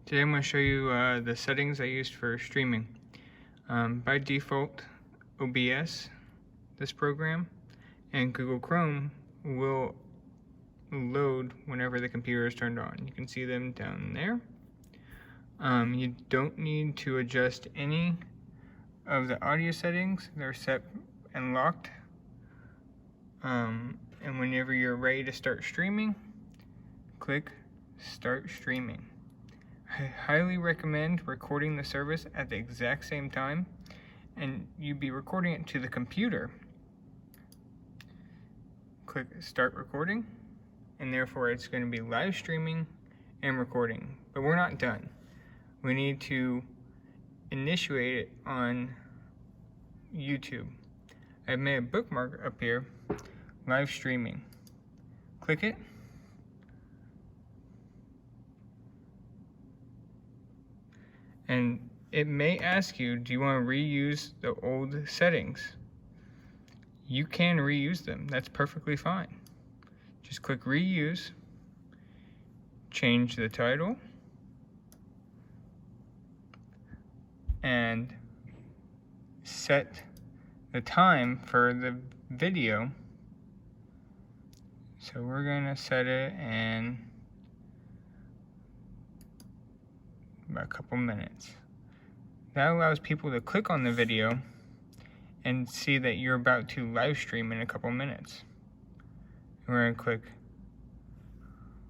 Today I'm going to show you the settings I used for streaming. By default, OBS, this program, and Google Chrome will load whenever the computer is turned on. You can see them down there. You don't need to adjust any of the audio settings. They're set and locked. And whenever you're ready to start streaming, click Start Streaming. I highly recommend recording the service at the exact same time, and you'd be recording it to the computer. Click Start Recording, and therefore it's going to be live streaming and recording. But we're not done. We need to initiate it on YouTube. I've made a bookmark up here, live streaming. Click it. And it may ask you, do you want to reuse the old settings? You can reuse them. That's perfectly fine. Just click reuse, change the title, and set the time for the video. So we're going to set it in about a couple minutes. That allows people to click on the video and see that you're about to live stream in a couple minutes. And we're going to click,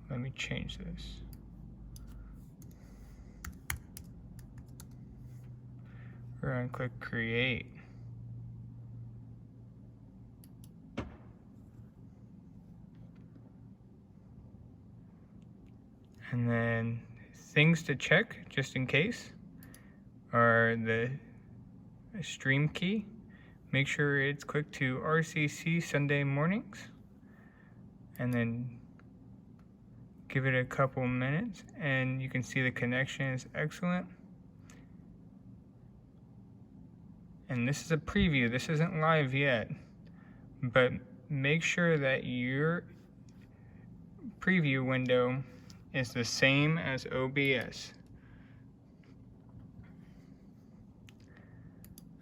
let me change this. We're going to click create. And then things to check, just in case, are the stream key. Make sure it's clicked to RCC Sunday mornings. And then give it a couple minutes, and you can see the connection is excellent. And this is a preview. This isn't live yet. But make sure that your preview window is the same as OBS.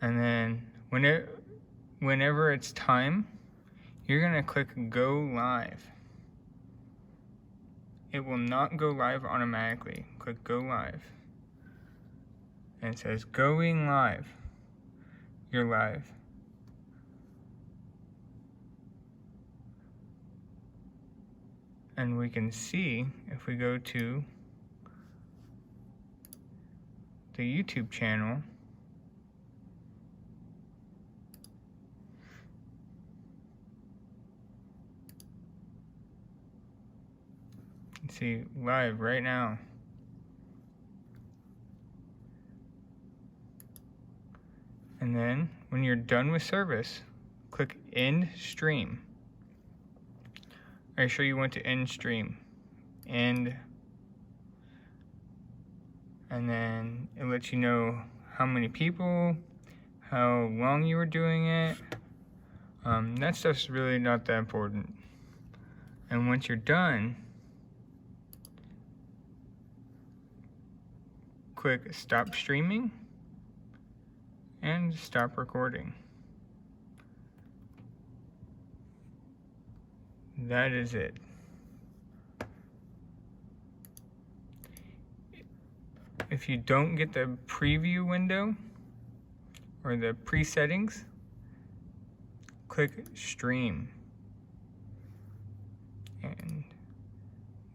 And then whenever it's time, you're going to click Go Live. It will not go live automatically. Click Go Live. And it says Going Live. You're live. And we can see, if we go to the YouTube channel, you can see live right now. And then, when you're done with service, click End Stream. Are you sure you want to end stream? End. And then it lets you know how many people, how long you were doing it. That stuff's really not that important. And once you're done, click Stop Streaming and Stop Recording. That is it. If you don't get the preview window or the pre-settings, click Stream. And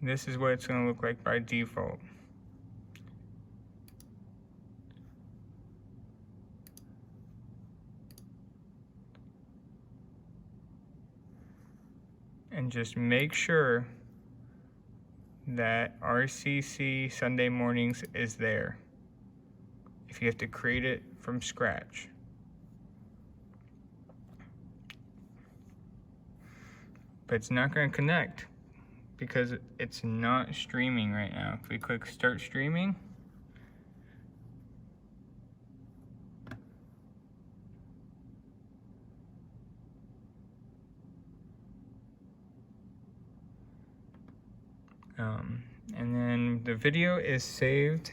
this is what it's going to look like by default. And just make sure that RCC Sunday mornings is there if you have to create it from scratch. But it's not going to connect because it's not streaming right now. If we click Start Streaming, And then the video is saved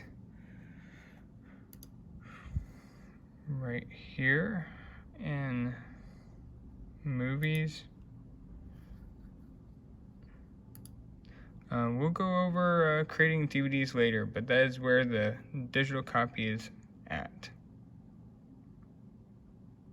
right here in movies. We'll go over creating DVDs later, but that is where the digital copy is at.